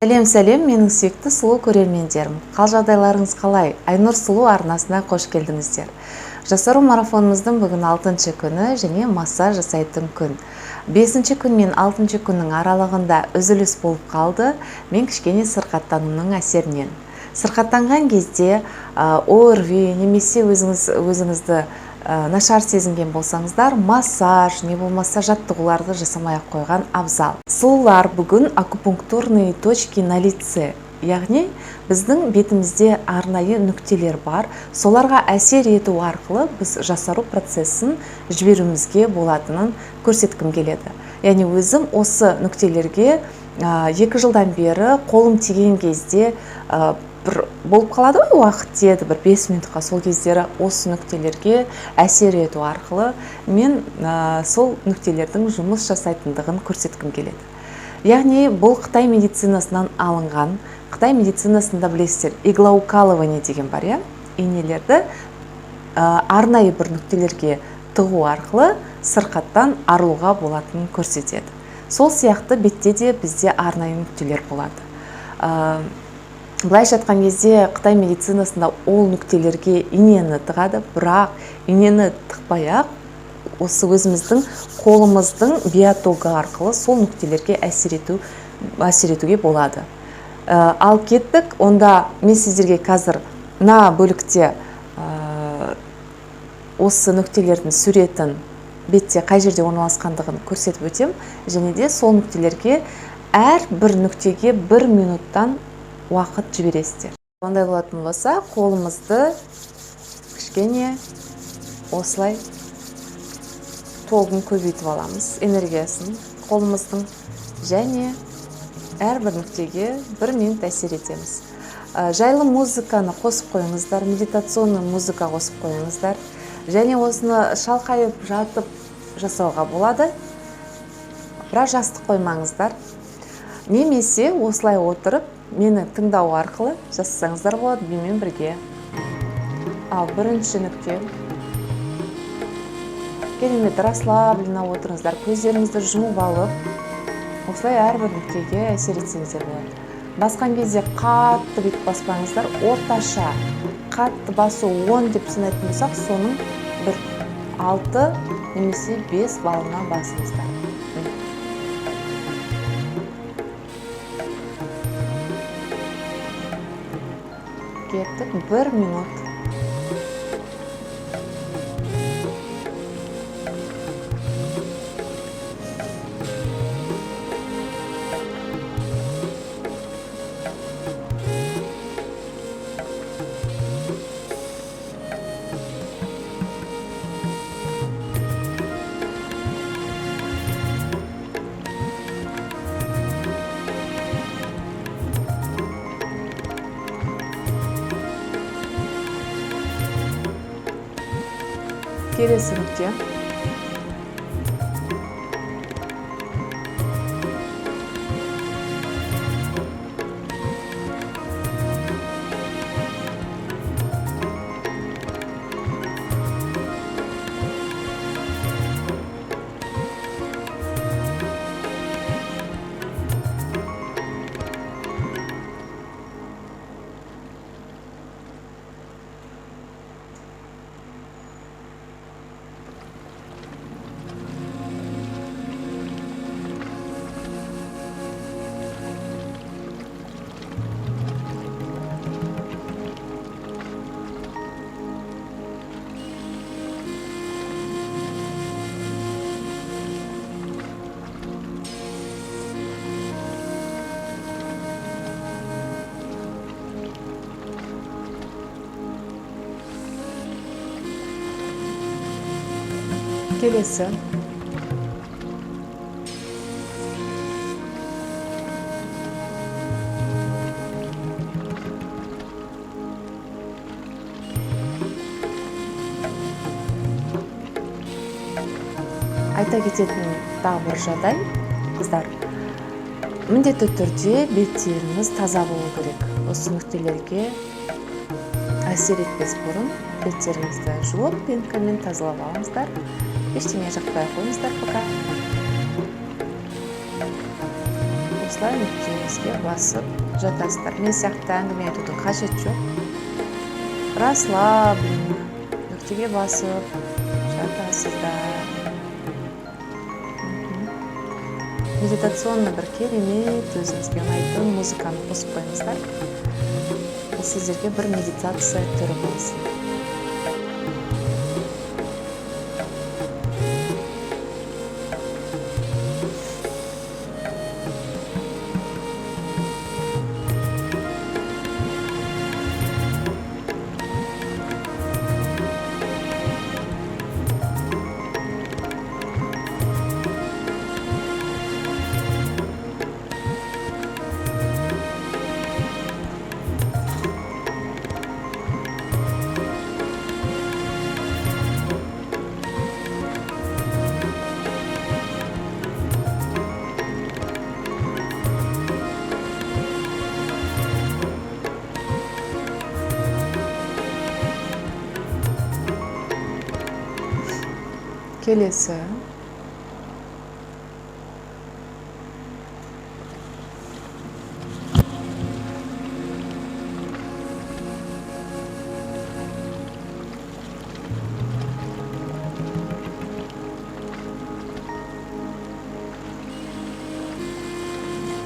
Сәлем, менің сүйікті сұлу көрермендерім. Қал жағдайларыңыз қалай? Айнұр сұлу арнасына қош келдіңіздер. Жасару марафонымыздың бүгін 6-шы күні және массаж жасайтын күн. 5-ші күн мен 6-шы күннің аралығында үзіліс болып қалды. Мен кішкене сырқаттануының әсерінен. Сырқаттанған кезде ОРВИ немесе өзіңізді нашар сезінген болсаңыздар, массаж, не болмаса жаттығуларды жасамай қойған абзал. Сұлулар, бүгін акупунктурные точки на лице, яғни біздің бетімізде арнайы нүктелер бар. Соларға әсер ету арқылы біз жасару процесін жіберуімізге болатынын көрсеткім келеді. Яғни өзім осы нүктелерге 2 жылдан бері қолым тиген кезде бір болып қалады ғой, уақыт деді, бір 5 минутқа, сол кездері осы нүктелерге әсер ету арқылы мен сол нүктелердің жұмыс жасайтындығын көрсеткім келеді. Яғни бұл Қытай медицинасынан алынған. Қытай медицинасында білесіздер, иглоукалывание деген бар, иә? Инелерді арнайы бір нүктелерге тығу арқылы сырқаттан арылуға болатынын көрсетеді. Сол сияқты бетте де бізде арнайы нүктелер болады. Былайша айтқан кезде Қытай медицинасында ол нүктелерге инені тығады, бірақ инені тықпай-ақ осы өзіміздің қолымыздың биотогы арқылы сол нүктелерге әсер етуге болады. Ал кеттік, онда мен сіздерге қазір мына бөлікте осы нүктелердің суретін, бетте қай жерде орналасқандығын көрсетіп өтем, және де сол нүктелерге әр бір нүктеге 1 минуттан уақыт жібересіздер. Ондай болатын болса, қолымызды кішкене осылай тогын көбейтіп аламыз, энергиясын қолымыздың, және әрбір нүктеге 1 минут әсер етеміз. Жайлы музыканы қосып қойыңыздар, медитационный музыка қосып қойыңыздар, және осыны шалқайып жатып жасауға болады. Бірақ жастық қоймаңыздар. Немесе осылай отырып мені тыңдау арқылы жасасаңыздар болады менімен бірге. Ал бірінші нүкте. Керемет расслабленно отырыңыздар, көздеріңізді жұмып алып, осылай әрбір нүктеге әсер етсеңіздер болады. Басқан кезде қатты бет баспаңыздар, орташа қатты басу 10 деп санайтын болсақ, соның бір 6 немесе 5 балына басыңыздар. Кеттік, 1 минут. Келесі нүкте. Келесі. Айта кететін тағы бір жағдай, қыздар, міндетті түрде беттеріңіз таза болу керек. Осы нүктелерге әсер етпес бұрын беттеріңізді жуып, пенкамен тазалап алыңыздар. Ештеңе жақпай қойыңыздар пока. осылай нүктеңізге басып жатасыздар. Мен сияқты әңгіме айтудың қажеті жоқ. Расслабленно нүктеге басып жатасыздар. Медитационный бір керемет өзіңізге ұнайтын музыканы қосып қойыңыздар. Бұл сіздерге бір медитация түрі болсын. Келесі.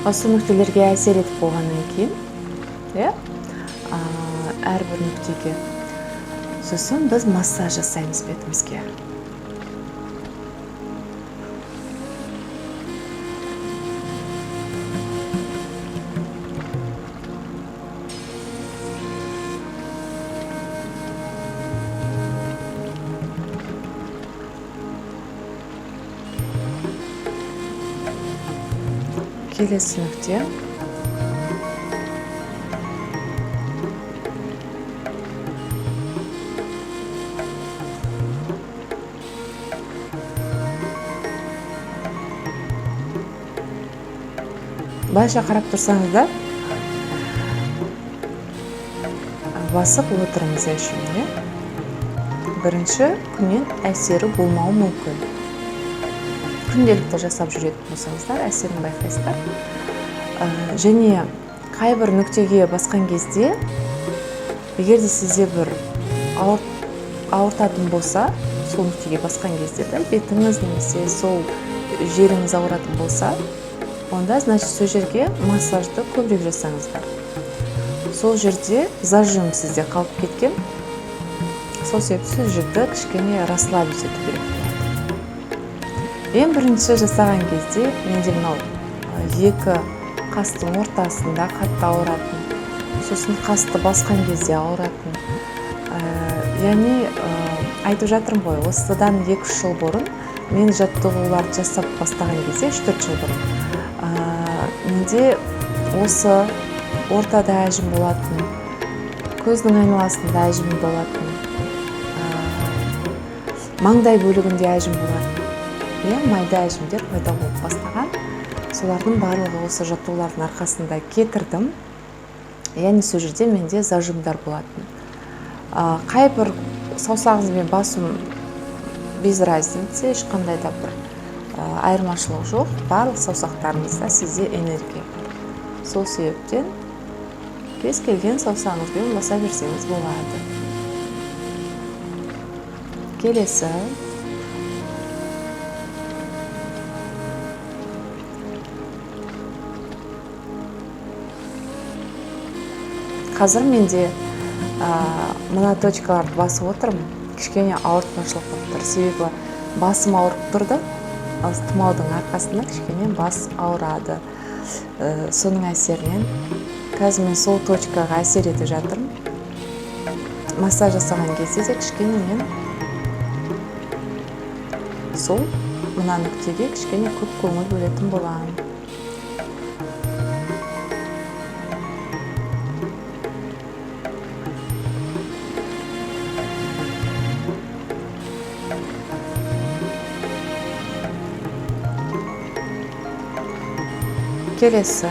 Осы нүктелерге әсер етіп болғаннан кейін, әрбір нүктеге сосын біз массаж жасаймыз бетімізге. Келесі нүкте. Былайша қарап тұрсаңыздар, басып отырыңыз үшін. Бірінші күннен әсері болмауы мүмкін. Күнделікті жасап жүретін болсаңыздар, әсерін байқайсыздар. Және қайбір нүктеге басқан кезде, егер де сізде бір ауыртатын болса, сол нүктеге басқан кезде бетіңіз немесе сол жеріңіз ауыратын болса, онда, значит, сол жерге массажды көбірек жасаңыздар. Сол жерде зажим сізде қалып кеткен, сол себепті сол жерді кішкене расслабить ету керек. Ең бірінші жасаған кезде, менде мынау екі қастың ортасында қатты ауыратын, сосын қасты басқан кезде ауыратын. Яғни айтып жатырмын ғой, осыдан 2-3 жыл бұрын мен жаттығуларды жасап бастаған кезде, 3-4 жыл бұрын, менде осы ортада әжім болатын, көздің айналасында әжім болатын, маңдай бөлігінде әжім болатын. Майда әжімдер пайда болып бастаған. Солардың барлығы осы жаттығулардың арқасында кетірдім. Яғни сол жерде менде зажимдар болатын. Қайбір саусағыңызбен басу без разницы, ешқандай да бір айырмашылық жоқ. Барлық саусақтарыңызда сізде энергия бар. Сол себептен кез келген саусағыңызбен баса берсеңіз болады. Келесі. Қазір менде мына точкаларды басып отырмын, кішкене ауыртпашылық болып тұр. Себебі басым ауырып тұрды, тұмаудың арқасында кішкене бас ауырады. Соның әсерінен қазір мен сол точкаға әсер етіп жатырмын. Массаж жасаған кезде де кішкене мен сол мына нүктеге кішкене көп көңіл бөлетін боламын. Келесі.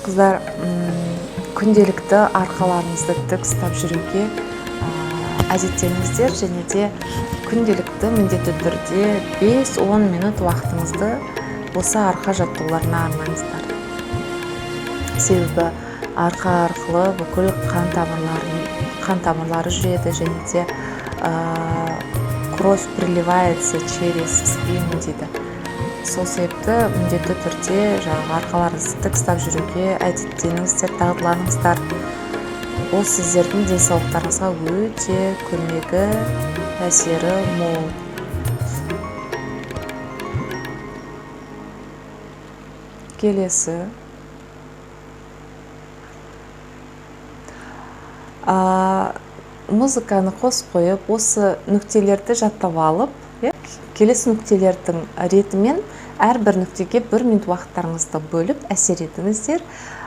қыздар, күнделікті арқаларыңызды тік ұстап жүруге әдеттеніңіздер, және де күнделікті міндетті түрде 5-10 минут уақытыңызды осы арқа жаттығуларына арнаңыздар. Себебі арқа арқылы бүкіл қан тамырлары жүреді, және де кровь приливается через спину дейді. Сол себепті міндетті түрде арқаларыңызды тік ұстап жүруге әдеттеніңіздер, дағдыланыңыздар. Ол сіздердің денсаулықтарыңызға өте көмегі, әсері мол. Келесі. Музыканы қосып қойып, осы нүктелерді жаттап алып, келесі нүктелердің ретімен әрбір нүктеге 1 минут уақыттарыңызды бөліп әсер етіңіздер.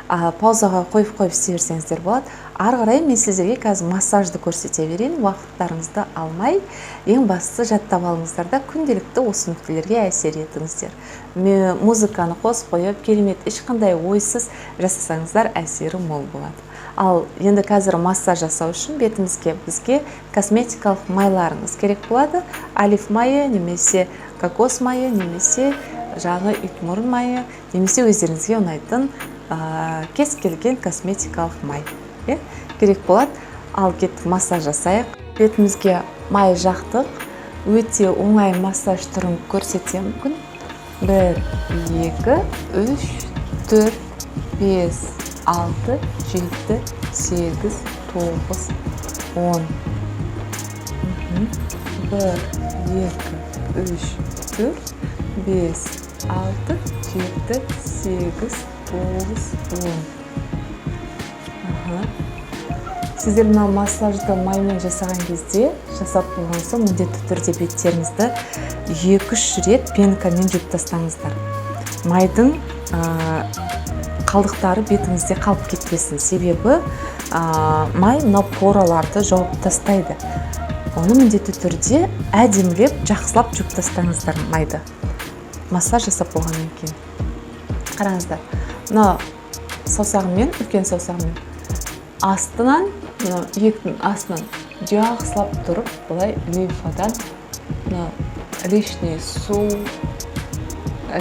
Паузаға қойып істей берсеңіздер болады. Ары қарай мен сіздерге қазір массажды көрсете берейін, уақыттарыңызды алмай. Ең бастысы жаттап алыңыздар да күнделікті осы нүктелерге әсер етіңіздер. Музыканы қосып қойып, керемет ешқандай ойсыз жасасаңыздар әсері мол болады. Ал енді қазір массаж жасау үшін бізге косметикалық майларыңыз керек болады. Олив майы, немесе кокос майы, немесе жағы итмұрын майы, немесе өздеріңізге ұнайтын кез келген косметикалық май керек болады. Ал кеттік массаж жасайық. Бетімізге май жақтық. Өте оңай массаж түрін көрсетемін. 1, 2, 3, 4, 5, 6, 7, 8, 9, 10. 1, 2, 3, 4, 5, 6, 7, 8, 9, 10. Сіздер мына массажды маймен жасаған кезде, жасап болған соң міндетті түрде беттеріңізді 2-3 рет пенкамен жуып тастаңыздар. Майдың қалдықтары бетіңізде қалып кетпесін. Себебі май мына пораларды жауып тастайды. Оны міндетті түрде әдемілеп, жақсылап жуып тастаңыздар майды. Массаж жасап болғаннан кейін. Қараңыздар. Мына саусағыммен, үлкен саусағыммен астынан, иектің астынан жақсылап тұрып, бұлай лимфадан лишний су,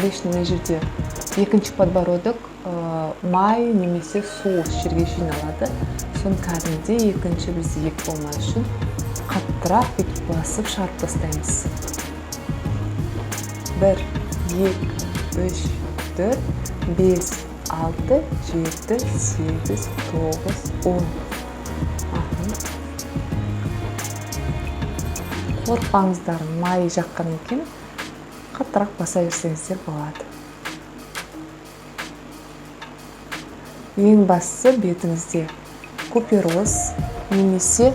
лишний жерде екінші подбородок май немесе су жерге жиналады. Соны кәдімгідей екінші бізде ек болмас үшін қаттырақ бүйтіп басып шығарып тастаймыз. 1, 2, 3, 4, 5, 6, 7, 8, 9, 10. Қорықпаңыздар, май жаққан екен, қаттырақ баса берсеңіздер болады. Ең бастысы бетіңізде купероз немесе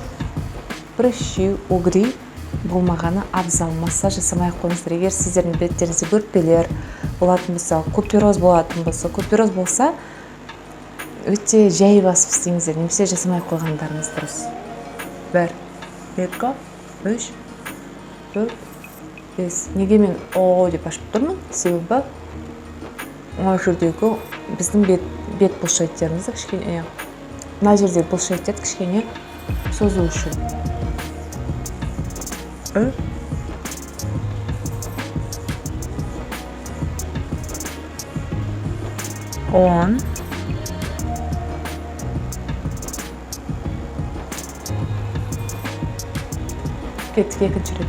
прыщи, угри болмағаны абзал. Массаж жасамай қойыңыздар. Егер сіздердің беттеріңізде бөртпелер болатын болса, купероз болса, өте жай басып істеңіздер, немесе жасамай қойғандарыңыз дұрыс. 1, 2, 3, 4, 5. Неге мен деп ашып тұрмын? Себебі мына жердегі біздің бет бұлшықеттерімізді кішкене, мына жердегі бұлшықеттерді кішкене созу үшін. 10. Кеттік екінші рет.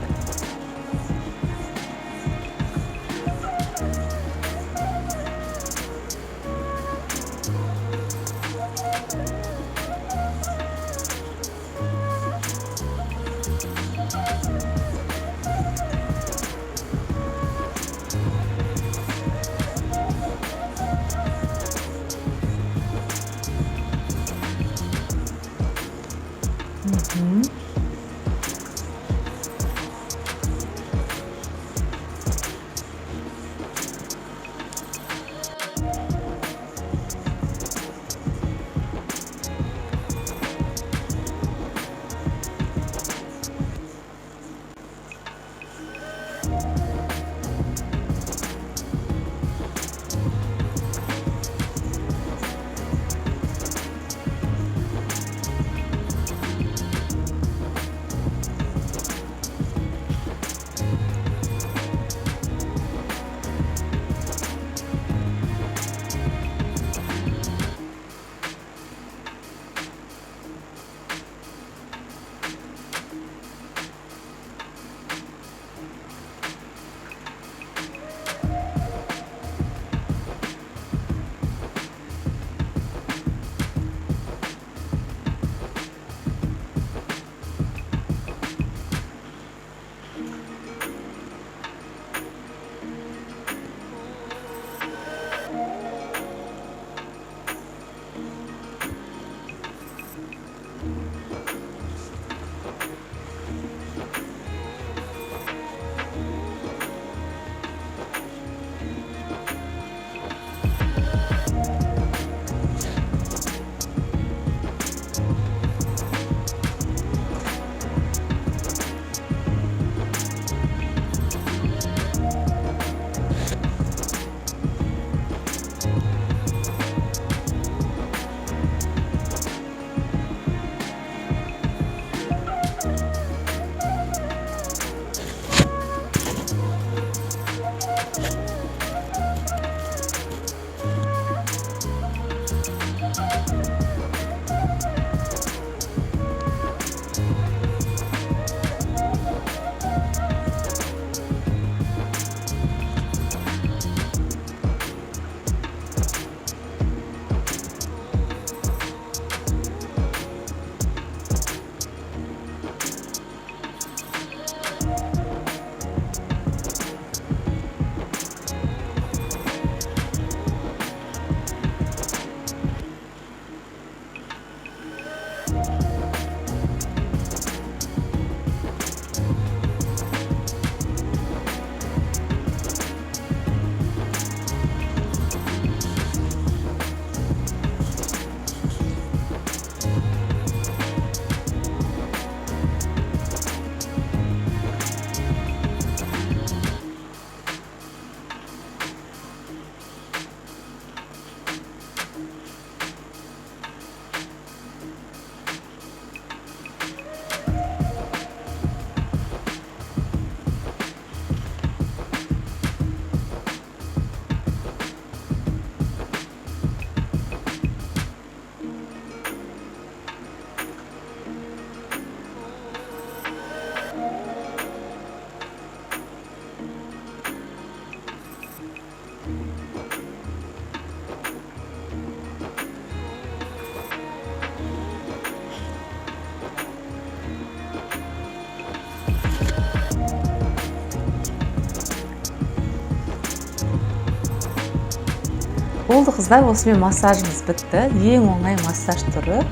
Болды қыздар, осымен массажымыз бітті. Ең оңай массаж түрі.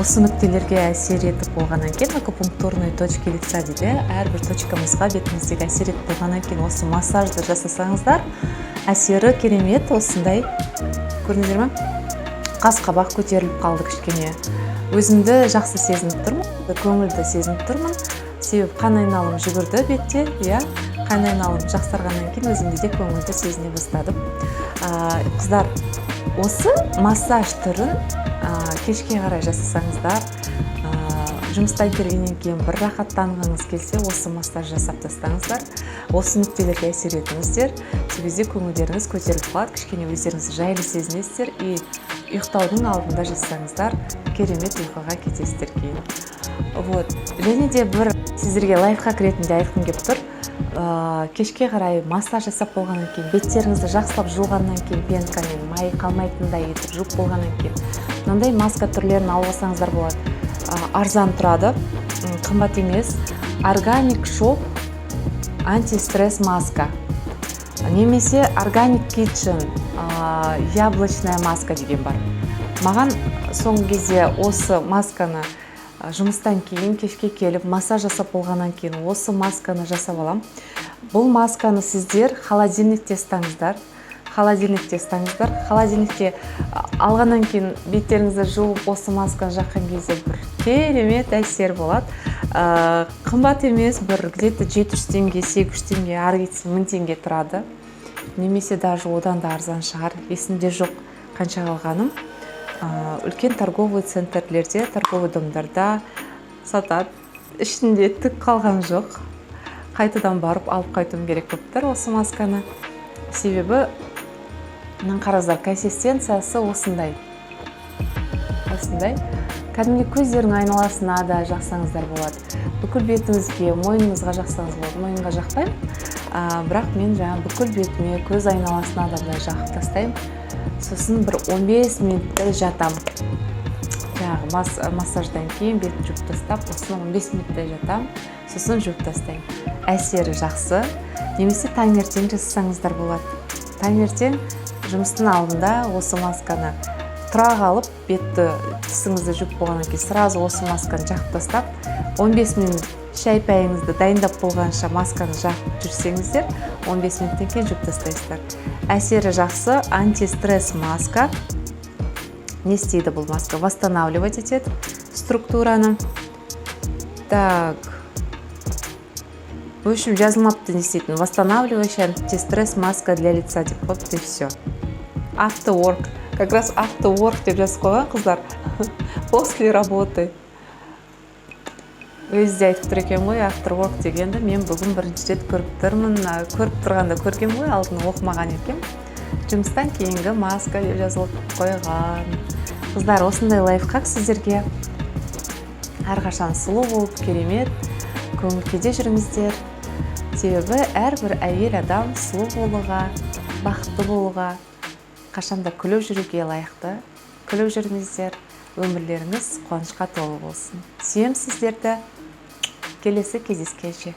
Осы нүктелерге әсер етіп болғаннан кейін, акупунктурный точки лица дейді. Әрбір точкамызға бетіміздегі әсер етіп болғаннан кейін осы массажды жасасаңыздар, әсері керемет. Осындай көрдіңіздер ме? Қас-қабақ көтеріліп қалды кішкене. Өзімді жақсы сезініп тұрмын, көңілді сезініп тұрмын. Себебі қан айналым жүгірді бетте, қан айналым жақсарғаннан кейін өзімді де көңілді сезіне бастадым. Қыздар, осы массаж түрін кешке қарай жасасаңыздар, жұмыстан келгеннен кейін бір рахаттанғыңыз келсе, осы массаж жасап тастаңыздар. Осы нүктелерге әсер етіңіздер. Себебі көңілдеріңіз көтеріліп қалады, кішкене өздеріңізді жайлы сезінесіздер. Ұйықтаудың алдында жасасаңыздар, керемет ұйқыға кетесіздер кейін. Және де бір сіздерге лайфхак ретінде айтқым келіп тұр. Кешке қарай массаж жасап болғаннан кейін, беттеріңізді жақсылап жуғаннан кейін, пенкамен май қалмайтындай етіп жуып болғаннан кейін, мынандай маска түрлерін алып алсаңыздар болады. Арзан тұрады, қымбат емес. Organic Shop антистресс маска. Немесе Organic Kitchen яблочная маска деген бар. Маған соңғы кезде осы масканы жұмыстан кейін кешке келіп массаж жасап болғаннан кейін осы масканы жасап алам. Бұл масканы сіздер холодильникте ұстаңыздар. Холодильникте алғаннан кейін беттеріңізді жуып осы масканы жаққан кезде бір керемет әсер болады. Қымбат емес, бір где-то 700 теңге, 800 теңге, ары кетсе 1000 теңге тұрады. Немесе даже одан да арзан шығар. Есімде жоқ қанша алғаным. Үлкен торговый центрлерде, торговый домдарда сатады. Ішінде түк қалған жоқ. Қайтадан барып алып қайтуым керек болып тұр осы масканы. Себебі қараңыздар, консистенциясы осындай. Кәдімгі көздердің айналасына да жақсаңыздар болады. Бүкіл бетіңізге, мойныңызға жақсаңыз болады. Мойынға жақпаймын, бірақ мен бүкіл бетіме, көз айналасына да жағып тастаймын. Сосын бір 15 минуттай жатам. Массаждан кейін бетін жуып тастап, осыны 15 минуттай жатам. Сосын жуып тастаймын. Әсері жақсы. Немесе таңертең жасасаңыздар болады. Таңертең жұмыстың алдында осы масканы тұра қалып, бетті тісіңізді жуып болғаннан кейін сразу осы масканы жағып тастап, 15 минут шай пәйіңізді дайындап болғанша масканы жағып жүрсеңіздер, 15 минуттан кейін жуып тастайсыздар. Әсері жақсы, антистресс маска. Не істейді бұл маска? Восстанавливать етеді структураны. Так. В общем, жазылмапты не істейтін. Восстанавливающая антистресс маска для лица деп қойыпты, и все. After work. Как раз after work деп жазып қойған қыздар. После работы. Өзі айтып тұр екен ғой, after work дегенді мен бүгін бірінші рет көріп тұрмын. Көріп тұрғанда көрген ғой, алдын оқымаған екен. Жұмыстан кейінгі маска деп жазылып қойған. Қыздар, осындай лайфхак сіздерге. Әрқашан сұлу болып, керемет, көңіл күйде жүріңіздер. Себебі әрбір әйел адам сұлу болуға, бақытты болуға, қашанда күліп жүруге лайықты. Күліп жүріңіздер, өмірлеріңіз қуанышқа толы болсын. Сүйем сіздерді. Келесі кездескенше.